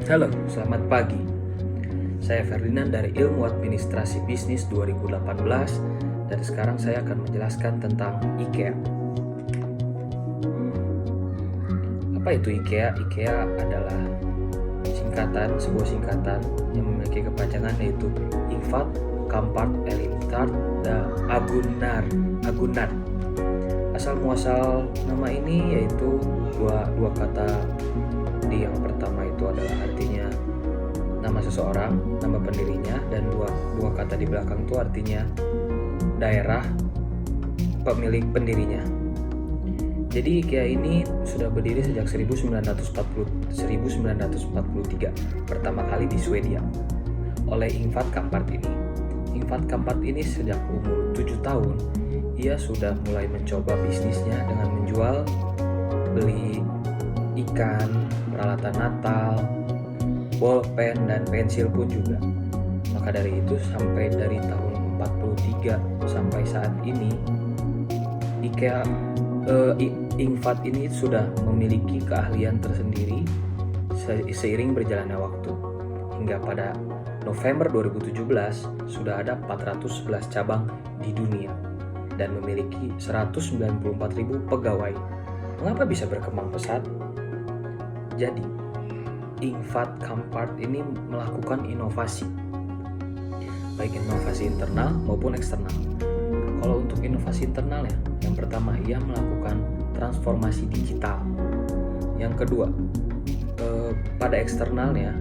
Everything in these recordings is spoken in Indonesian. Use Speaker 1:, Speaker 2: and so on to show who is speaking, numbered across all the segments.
Speaker 1: Halo, selamat pagi. Saya Ferdinand dari Ilmu Administrasi Bisnis 2018 dan sekarang saya akan menjelaskan tentang IKEA. Apa itu IKEA? IKEA adalah sebuah singkatan yang memiliki kepanjangan yaitu Infat, Kampart, Elimtart, dan Agunart. Asal muasal nama ini yaitu dua kata. Yang pertama itu adalah artinya nama seseorang, nama pendirinya, dan dua kata di belakang itu artinya daerah pemilik pendirinya. Jadi IKEA ini sudah berdiri sejak 1943, pertama kali di Swedia oleh Ingvar Kamprad ini. Ingvar Kamprad ini sejak umur 7 tahun ia sudah mulai mencoba bisnisnya dengan menjual beli ikan, peralatan Natal, bolpen, dan pensil pun juga. Maka dari itu sampai dari tahun 43 sampai saat ini IKEA Ingvar ini sudah memiliki keahlian tersendiri seiring berjalannya waktu. Hingga pada November 2017 sudah ada 411 cabang di dunia dan memiliki 194.000 pegawai. Mengapa bisa berkembang pesat? Jadi, Ingvar Kamprad ini melakukan inovasi, baik inovasi internal maupun eksternal. Kalau untuk inovasi internal yang pertama ia melakukan transformasi digital. Yang kedua, pada eksternalnya,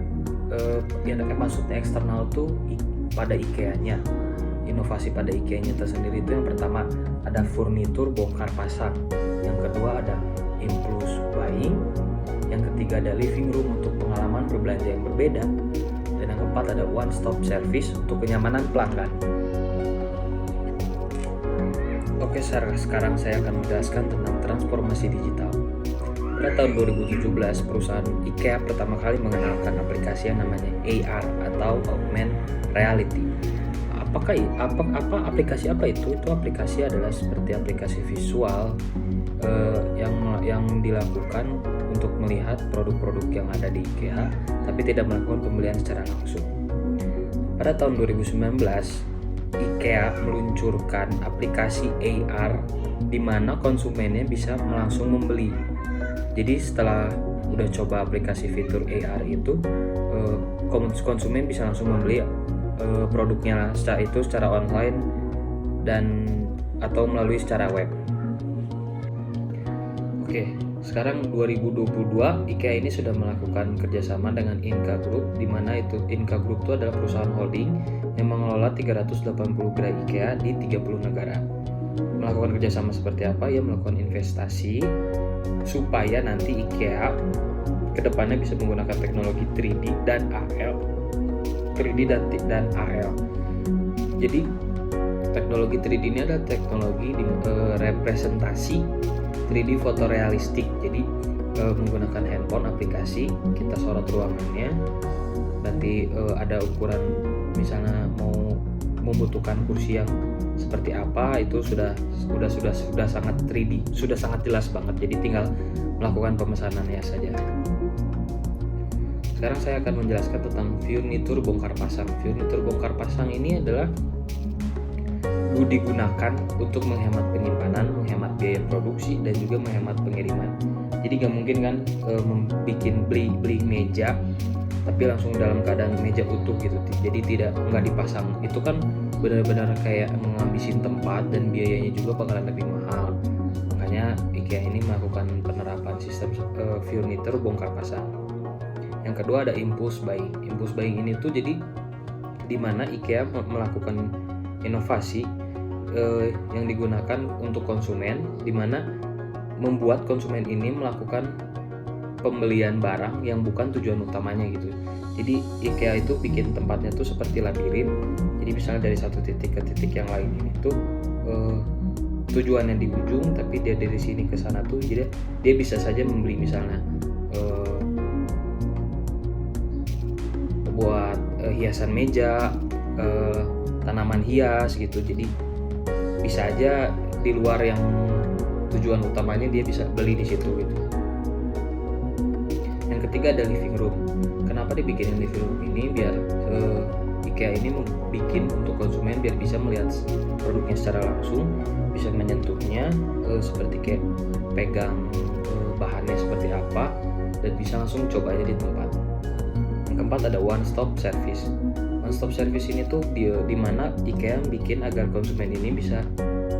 Speaker 1: maksudnya eksternal tuh pada IKEA-nya. Inovasi pada IKEA-nya tersendiri itu yang pertama ada furnitur bongkar pasang, yang kedua ada impulse buying, yang ketiga ada living room untuk pengalaman berbelanja yang berbeda, dan yang keempat ada one stop service untuk kenyamanan pelanggan. Oke, sekarang saya akan menjelaskan tentang transformasi digital. Pada tahun 2017 perusahaan IKEA pertama kali mengenalkan aplikasi yang namanya AR atau Augmented Reality. Apa aplikasi apa itu? Itu aplikasi adalah seperti aplikasi visual yang dilakukan untuk melihat produk-produk yang ada di IKEA, tapi tidak melakukan pembelian secara langsung. Pada tahun 2019, IKEA meluncurkan aplikasi AR di mana konsumennya bisa langsung membeli. Jadi setelah udah coba aplikasi fitur AR itu, konsumen bisa langsung membeli produknya secara online dan atau melalui secara web. Oke, sekarang 2022 IKEA ini sudah melakukan kerjasama dengan Inka Group, di mana itu Inka Group itu adalah perusahaan holding yang mengelola 380 gerai IKEA di 30 negara. Melakukan kerjasama seperti apa? Ya, melakukan investasi supaya nanti IKEA kedepannya bisa menggunakan teknologi 3D dan AL. Jadi teknologi 3D ini adalah teknologi representasi 3D fotorealistik. Jadi menggunakan handphone aplikasi, kita sorot ruangannya, nanti ada ukuran, misalnya mau membutuhkan kursi yang seperti apa, itu sudah sangat 3D, sudah sangat jelas banget. Jadi tinggal melakukan pemesanannya saja. Sekarang saya akan menjelaskan tentang furnitur bongkar pasang. Furnitur bongkar pasang ini adalah digunakan untuk menghemat penyimpanan, menghemat biaya produksi, dan juga menghemat pengiriman. Jadi nggak mungkin kan beli meja tapi langsung dalam keadaan meja utuh gitu. Jadi nggak dipasang. Itu kan benar-benar kayak menghabisin tempat dan biayanya juga bakalan lebih mahal. Makanya IKEA ini melakukan penerapan sistem furnitur bongkar pasang. Yang kedua ada impulse buying. Impulse buying ini tuh jadi di mana IKEA melakukan inovasi yang digunakan untuk konsumen, di mana membuat konsumen ini melakukan pembelian barang yang bukan tujuan utamanya gitu. Jadi IKEA itu bikin tempatnya tuh seperti labirin. Jadi misalnya dari satu titik ke titik yang lain ini tuh tujuannya di ujung, tapi dia dari sini ke sana tuh jadi dia bisa saja membeli misalnya buat hiasan meja, tanaman hias gitu. Jadi bisa aja di luar yang tujuan utamanya dia bisa beli di situ gitu. Yang ketiga ada living room. Kenapa dibikinin living room ini? Biar IKEA ini bikin untuk konsumen biar bisa melihat produknya secara langsung, bisa menyentuhnya, seperti kayak pegang bahannya seperti apa, dan bisa langsung coba aja di tempat. Yang keempat ada one stop service. One stop service ini tuh di mana IKEA bikin agar konsumen ini bisa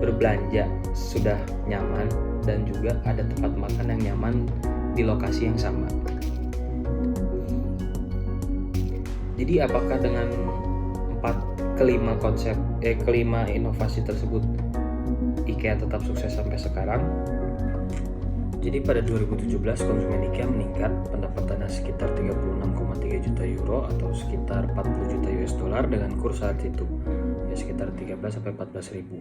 Speaker 1: berbelanja sudah nyaman dan juga ada tempat makan yang nyaman di lokasi yang sama. Jadi apakah dengan kelima inovasi tersebut IKEA tetap sukses sampai sekarang? Jadi pada 2017 konsumen IKEA meningkat, pendapatannya sekitar 36,3 juta euro atau sekitar 40 juta US dollar dengan kurs saat itu, ya sekitar 13 sampai 14 ribu.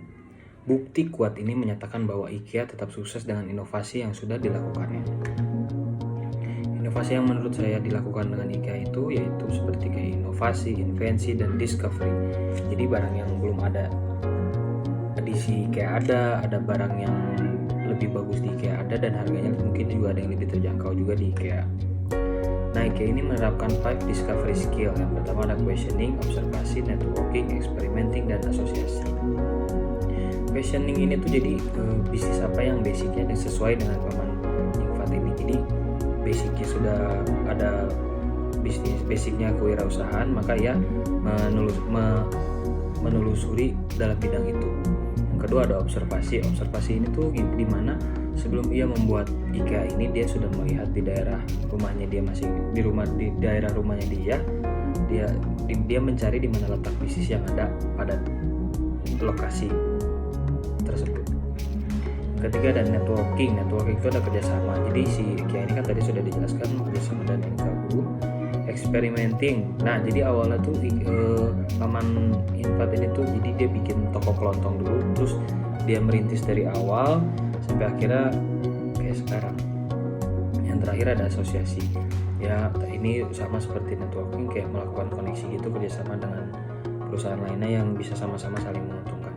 Speaker 1: Bukti kuat ini menyatakan bahwa IKEA tetap sukses dengan inovasi yang sudah dilakukannya. Inovasi yang menurut saya dilakukan dengan IKEA itu yaitu seperti kayak inovasi, invensi, dan discovery. Jadi barang yang belum ada di IKEA ada barang yang lebih bagus di IKEA ada, dan harganya mungkin juga ada yang lebih terjangkau juga di IKEA. Nah, IKEA ini menerapkan 5 discovery skill. Yang pertama ada questioning, observasi, networking, experimenting, dan asosiasi. Questioning ini tuh jadi bisnis apa yang basicnya sesuai dengan paman Infat ini. Jadi basicnya sudah ada bisnis, basicnya kewirausahaan, maka ya menelusuri dalam bidang itu. Yang kedua ada observasi. Observasi ini tuh di mana sebelum ia membuat IKEA ini dia sudah melihat di daerah rumahnya dia, masih di daerah rumahnya dia mencari di mana letak bisnis yang ada pada lokasi tersebut. Ketiga ada networking. Networking itu ada kerjasama. Jadi si IKEA ini kan tadi sudah dijelaskan kerjasama dan Group. Experimenting. Nah, jadi awalnya tuh paman Infat ini tuh jadi dia bikin toko kelontong dulu, terus dia merintis dari awal sampai akhirnya kayak sekarang. Yang terakhir ada asosiasi. Ya, ini sama seperti networking, kayak melakukan koneksi gitu, kerjasama dengan perusahaan lainnya yang bisa sama-sama saling menguntungkan.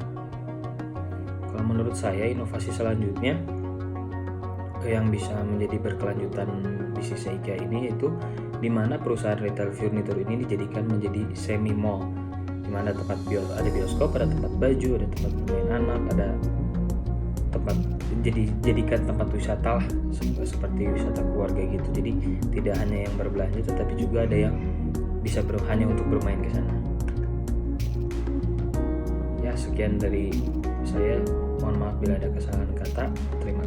Speaker 1: Kalau menurut saya inovasi selanjutnya yang bisa menjadi berkelanjutan bisnisnya IKEA ini yaitu di mana perusahaan retail furniture ini dijadikan menjadi semi mall, di mana ada bioskop, ada tempat baju, ada tempat bermain anak, ada tempat jadikan tempat wisata lah, seperti wisata keluarga gitu. Jadi tidak hanya yang berbelanja tetapi juga ada yang bisa hanya untuk bermain ke sana. Ya, sekian dari saya. Mohon maaf bila ada kesalahan kata. Terima